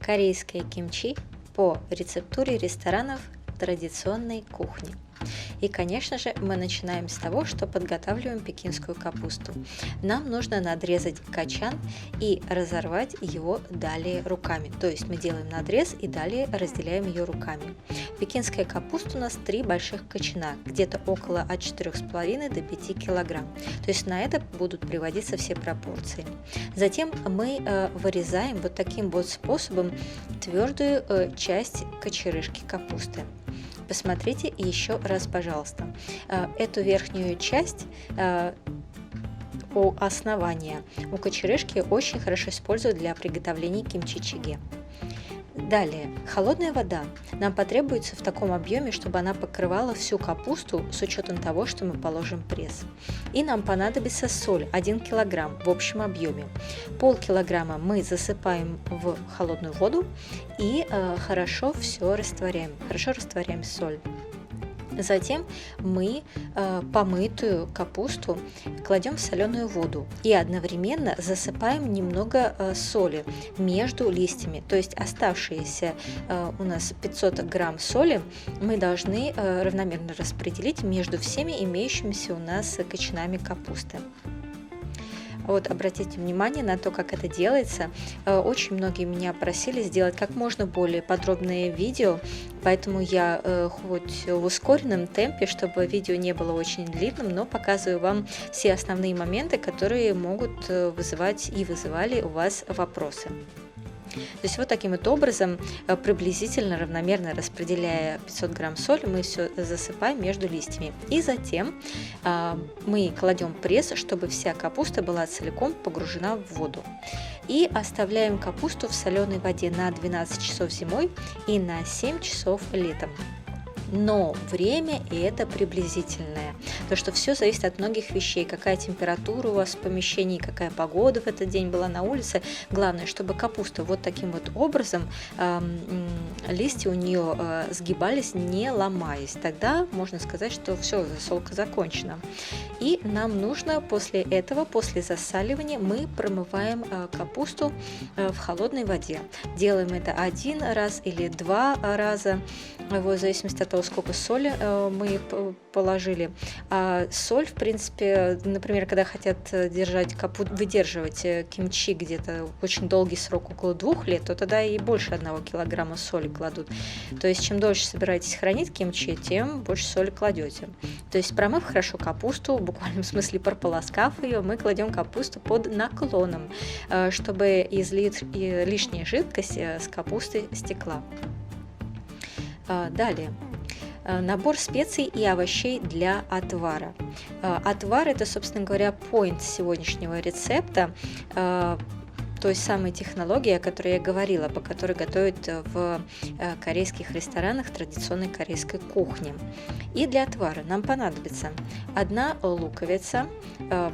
корейское кимчи по рецептуре ресторанов традиционной кухни. И, конечно же, мы начинаем с того, что подготавливаем пекинскую капусту. Нам нужно надрезать качан и разорвать его далее руками. То есть мы делаем надрез и далее разделяем ее руками. Пекинская капуста у нас 3 больших качана, где-то около от 4,5 до 5 килограмм. То есть на это будут приводиться все пропорции. Затем мы вырезаем вот таким вот способом твердую часть кочерышки капусты. Посмотрите еще раз, пожалуйста, эту верхнюю часть у основания у кочерышки очень хорошо используют для приготовления кимчи-чиге. Далее, холодная вода нам потребуется в таком объеме, чтобы она покрывала всю капусту с учетом того, что мы положим пресс. И нам понадобится соль 1 килограмм в общем объеме. Полкилограмма мы засыпаем в холодную воду и хорошо все растворяем. Хорошо растворяем соль. Затем мы помытую капусту кладем в соленую воду и одновременно засыпаем немного соли между листьями. То есть оставшиеся у нас 500 грамм соли мы должны равномерно распределить между всеми имеющимися у нас кочанами капусты. Вот обратите внимание на то, как это делается. Очень многие меня просили сделать как можно более подробное видео, поэтому я хоть в ускоренном темпе, чтобы видео не было очень длинным, но показываю вам все основные моменты, которые могут вызывать и вызывали у вас вопросы. То есть вот таким вот образом, приблизительно равномерно распределяя 500 грамм соли, мы все засыпаем между листьями. И затем мы кладем пресс, чтобы вся капуста была целиком погружена в воду. И оставляем капусту в соленой воде на 12 часов зимой и на 7 часов летом. Но время это приблизительное, потому что все зависит от многих вещей, какая температура у вас в помещении, какая погода в этот день была на улице. Главное, чтобы капуста вот таким вот образом, листья у нее сгибались, не ломаясь. Тогда можно сказать, что все, засолка закончена. И нам нужно после этого, после засаливания, мы промываем капусту в холодной воде. Делаем это 1 раз или 2 раза, в зависимости от того, сколько соли мы положили. А соль, в принципе, например, когда хотят выдерживать кимчи где-то очень долгий срок, около 2 лет, то тогда и больше 1 килограмма соли кладут. То есть, чем дольше собираетесь хранить кимчи, тем больше соли кладете. То есть, промыв хорошо капусту, в буквальном смысле прополоскав ее, мы кладем капусту под наклоном, чтобы лишняя жидкость с капусты стекла. Далее. Набор специй и овощей для отвара. Отвар – это, собственно говоря, point сегодняшнего рецепта, той самой технологии, о которой я говорила, по которой готовят в корейских ресторанах традиционной корейской кухни. И для отвара нам понадобится 1 луковица,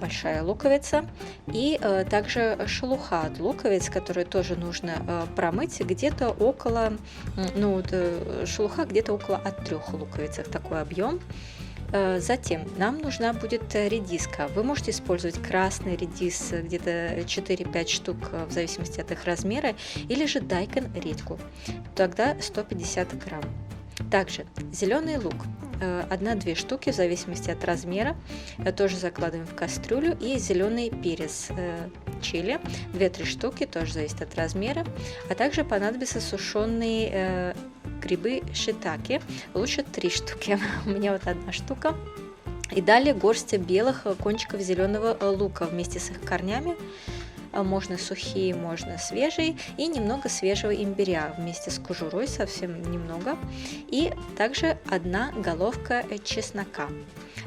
большая луковица, и также шелуха от луковиц, которую тоже нужно промыть где-то около, шелуха где-то около от 3 луковицах, такой объем. Затем нам нужна будет редиска. Вы можете использовать красный редис, где-то 4-5 штук, в зависимости от их размера, или же дайкон, редьку, тогда 150 грамм. Также зеленый лук, 1-2 штуки, в зависимости от размера, тоже закладываем в кастрюлю, и зеленый перец чили, 2-3 штуки, тоже зависит от размера, а также понадобятся сушеные грибы шиитаке, лучше 3 штуки, у меня вот 1 штука. И далее горсть белых кончиков зеленого лука вместе с их корнями, можно сухие, можно свежие, и немного свежего имбиря вместе с кожурой, совсем немного, и также 1 головка чеснока.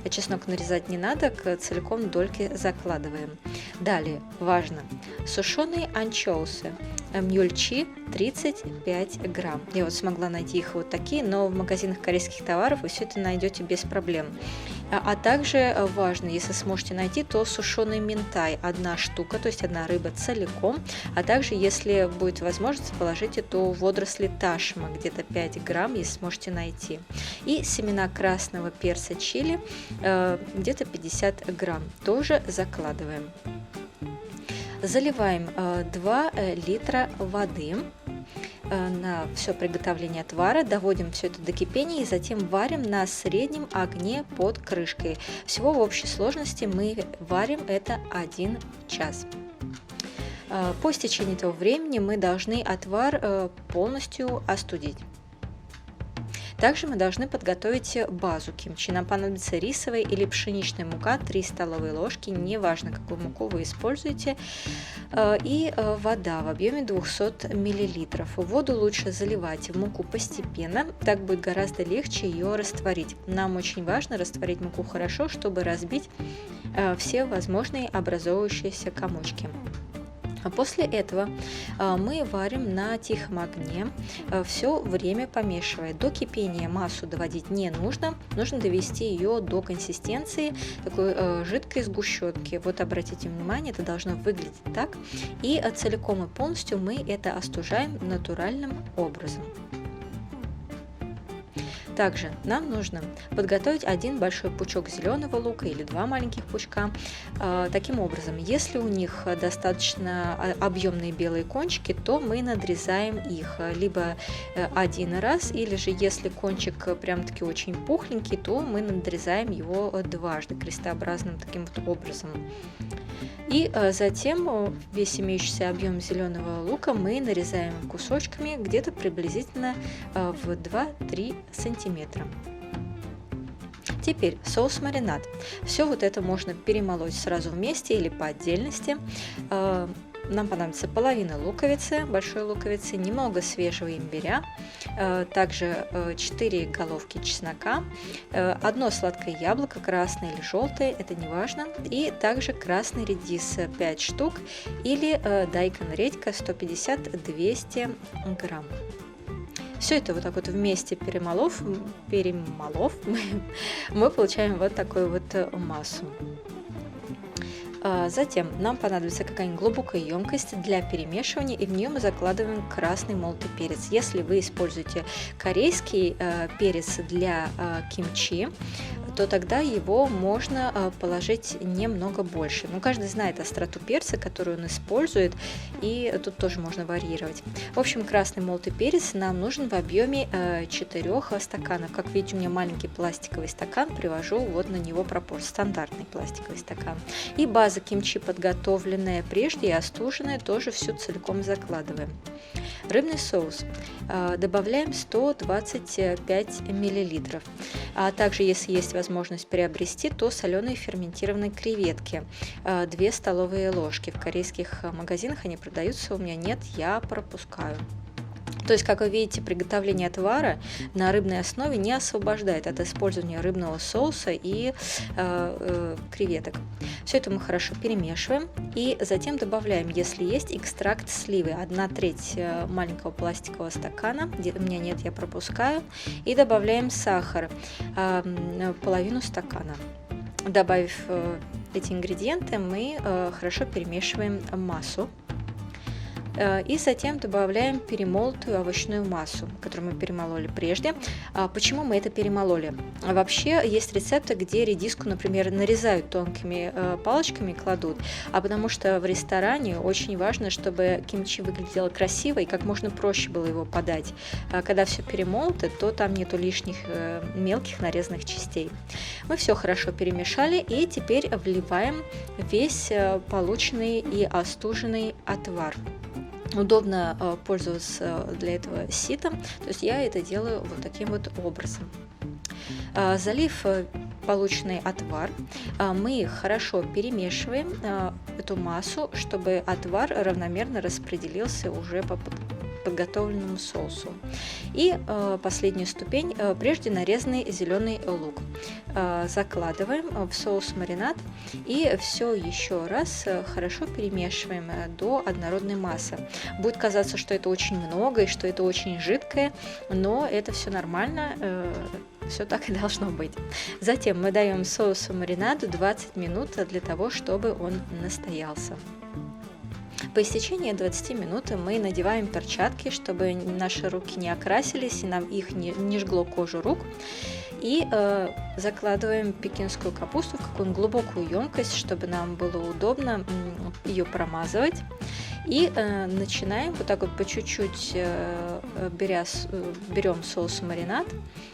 Чеснок нарезать не надо, целиком дольки закладываем. Далее, важно, сушеные анчоусы, мюльчи 35 грамм. Я вот смогла найти их вот такие, но в магазинах корейских товаров вы все это найдете без проблем. А также важно, если сможете найти, то сушеный минтай 1 штука, то есть 1 рыба целиком, а также, если будет возможность, положите то водоросли ташма, где-то 5 грамм, если сможете найти. И семена красного перца чили, где-то 50 грамм, тоже закладываем. Заливаем 2 литра воды. на все приготовление отвара, доводим все это до кипения и затем варим на среднем огне под крышкой. Всего в общей сложности мы варим это 1 час. По истечении этого времени мы должны отвар полностью остудить. Также мы должны подготовить базу кимчи. Нам понадобится рисовая или пшеничная мука 3 столовые ложки, неважно какую муку вы используете, и вода в объеме 200 мл. Воду лучше заливать в муку постепенно, так будет гораздо легче ее растворить. Нам очень важно растворить муку хорошо, чтобы разбить все возможные образовывающиеся комочки. А после этого мы варим на тихом огне, все время помешивая. До кипения массу доводить не нужно, нужно довести ее до консистенции такой жидкой сгущенки. Вот обратите внимание, это должно выглядеть так. И целиком и полностью мы это остужаем натуральным образом. Также нам нужно подготовить 1 большой пучок зеленого лука или 2 маленьких пучка. Таким образом, если у них достаточно объемные белые кончики, то мы надрезаем их либо 1 раз, или же если кончик прям-таки очень пухленький, то мы надрезаем его дважды крестообразным таким вот образом. И затем весь имеющийся объем зеленого лука мы нарезаем кусочками где-то приблизительно в 2-3 сантиметра. Теперь соус-маринад. Все вот это можно перемолоть сразу вместе или по отдельности. Нам понадобится половина луковицы, большой луковицы, немного свежего имбиря, также 4 головки чеснока, 1 сладкое яблоко, красное или желтое, это не важно, и также красный редис 5 штук или дайкон-редька 150-200 грамм. Все это вот так вот вместе перемолов, мы получаем вот такую вот массу. Затем нам понадобится какая-нибудь глубокая емкость для перемешивания, и в нее мы закладываем красный молотый перец. Если вы используете корейский перец для кимчи, то тогда его можно положить немного больше. Но каждый знает остроту перца, которую он использует, и тут тоже можно варьировать. В общем, красный молотый перец нам нужен в объеме 4 стаканов. Как видите, у меня маленький пластиковый стакан, привожу вот на него пропорцию, стандартный пластиковый стакан. И база кимчи, подготовленная прежде и остуженная, тоже всю целиком закладываем. Рыбный соус добавляем 125 мл. А также, если есть возможность приобрести, то соленые ферментированные креветки 2 столовые ложки. В корейских магазинах они продаются, у меня нет, я пропускаю. То есть, как вы видите, приготовление отвара на рыбной основе не освобождает от использования рыбного соуса и креветок. Все это мы хорошо перемешиваем и затем добавляем, если есть, экстракт сливы, 1/3 маленького пластикового стакана, где у меня нет, я пропускаю, и добавляем сахар, половину стакана. Добавив эти ингредиенты, мы хорошо перемешиваем массу. И затем добавляем перемолотую овощную массу, которую мы перемололи прежде. Почему мы это перемололи? Вообще есть рецепты, где редиску, например, нарезают тонкими палочками и кладут, а потому что в ресторане очень важно, чтобы кимчи выглядело красиво и как можно проще было его подать. Когда все перемолото, то там нету лишних мелких нарезанных частей. Мы все хорошо перемешали и теперь вливаем весь полученный и остуженный отвар. Удобно пользоваться для этого ситом, то есть я это делаю вот таким вот образом. Залив полученный отвар, мы хорошо перемешиваем эту массу, чтобы отвар равномерно распределился уже по подготовленному соусу. И последняя ступень, прежде нарезанный зеленый лук. Закладываем в соус-маринад и все еще раз хорошо перемешиваем до однородной массы. Будет казаться, что это очень много и что это очень жидкое, но это все нормально, все так и должно быть. Затем мы даем соусу-маринаду 20 минут для того, чтобы он настоялся. По истечении 20 минут мы надеваем перчатки, чтобы наши руки не окрасились и нам их не жгло кожу рук. И закладываем пекинскую капусту в какую-нибудь глубокую емкость, чтобы нам было удобно ее промазывать. И начинаем вот так вот по чуть-чуть, берем соус-маринад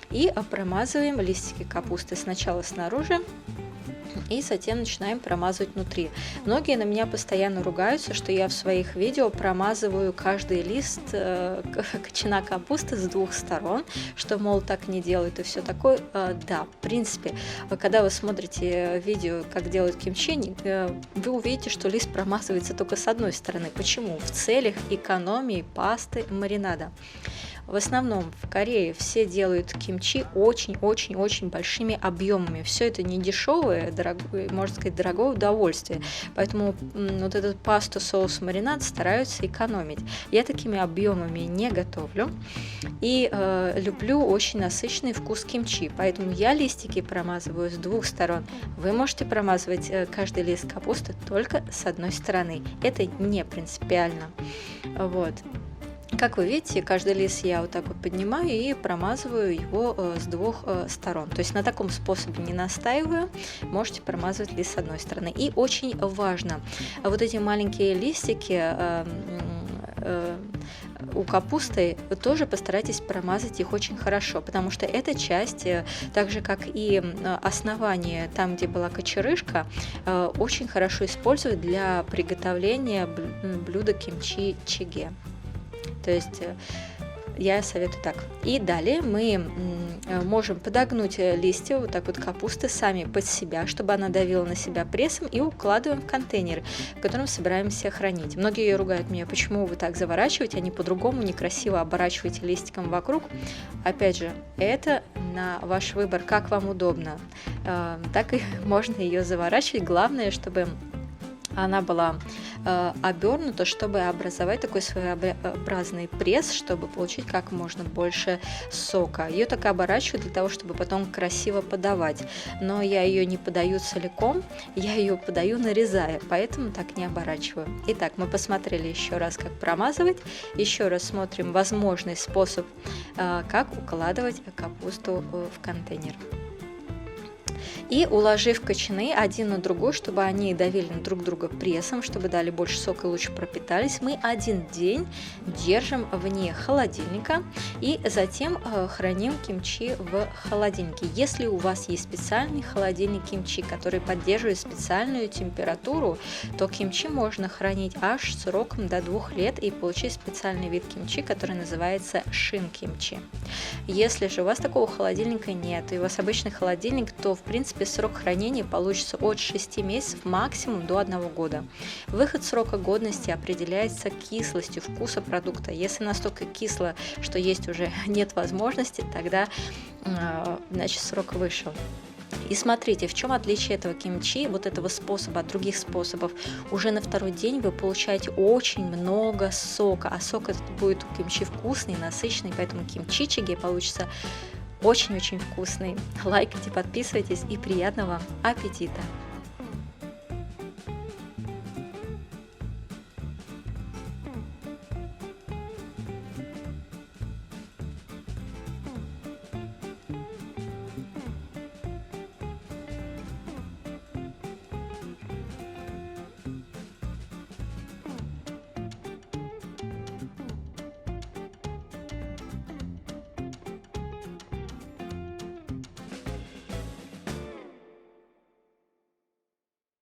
и промазываем листики капусты сначала снаружи, и затем начинаем промазывать внутри. Многие на меня постоянно ругаются, что я в своих видео промазываю каждый лист кочана капусты с двух сторон, что, мол, так не делают и все такое. Да, в принципе, когда вы смотрите видео, как делают кимчи, вы увидите, что лист промазывается только с одной стороны. Почему? В целях экономии пасты маринада. В основном в Корее все делают кимчи очень-очень-очень большими объемами. Все это не дешевое, можно сказать, дорогое удовольствие. Поэтому вот эту пасту, соус, маринад стараются экономить. Я такими объемами не готовлю. И люблю очень насыщенный вкус кимчи. Поэтому я листики промазываю с двух сторон. Вы можете промазывать каждый лист капусты только с одной стороны. Это не принципиально. Вот. Как вы видите, каждый лист я вот так вот поднимаю и промазываю его с двух сторон. То есть на таком способе не настаиваю, можете промазывать лист с одной стороны. И очень важно, вот эти маленькие листики у капусты, вы тоже постарайтесь промазать их очень хорошо, потому что эта часть, так же как и основание, там, где была кочерышка, очень хорошо использовать для приготовления блюда кимчи чиге. То есть я советую так. И далее мы можем подогнуть листья вот так вот капусты сами под себя, чтобы она давила на себя прессом, и укладываем в контейнер, в котором собираемся хранить. Многие ругают меня, почему вы так заворачиваете, а не по-другому, некрасиво оборачиваете листиком вокруг. Опять же, это на ваш выбор, как вам удобно. Так и можно ее заворачивать. Главное, чтобы она была обернута, чтобы образовать такой своеобразный пресс, чтобы получить как можно больше сока. Ее так оборачиваю для того, чтобы потом красиво подавать. Но я ее не подаю целиком, я ее подаю нарезая, поэтому так не оборачиваю. Итак, мы посмотрели еще раз, как промазывать, еще раз смотрим возможный способ, как укладывать капусту в контейнер. И уложив кочаны один на другой, чтобы они давили друг друга прессом, чтобы дали больше сока и лучше пропитались, мы один день держим вне холодильника и затем храним кимчи в холодильнике. Если у вас есть специальный холодильник кимчи, который поддерживает специальную температуру, то кимчи можно хранить аж сроком до 2 лет и получить специальный вид кимчи, который называется шин-кимчи. Если же у вас такого холодильника нет, и у вас обычный холодильник, то в принципе срок хранения получится от 6 месяцев максимум до 1 года. Выход срока годности определяется кислостью вкуса продукта. Если настолько кисло, что есть уже нет возможности, тогда значит срок вышел. И смотрите, в чем отличие этого кимчи, вот этого способа от других способов. Уже на 2-й день вы получаете очень много сока, а сок этот будет у кимчи вкусный, насыщенный, поэтому кимчи чиге получится очень-очень вкусный. Лайкайте, подписывайтесь и приятного аппетита!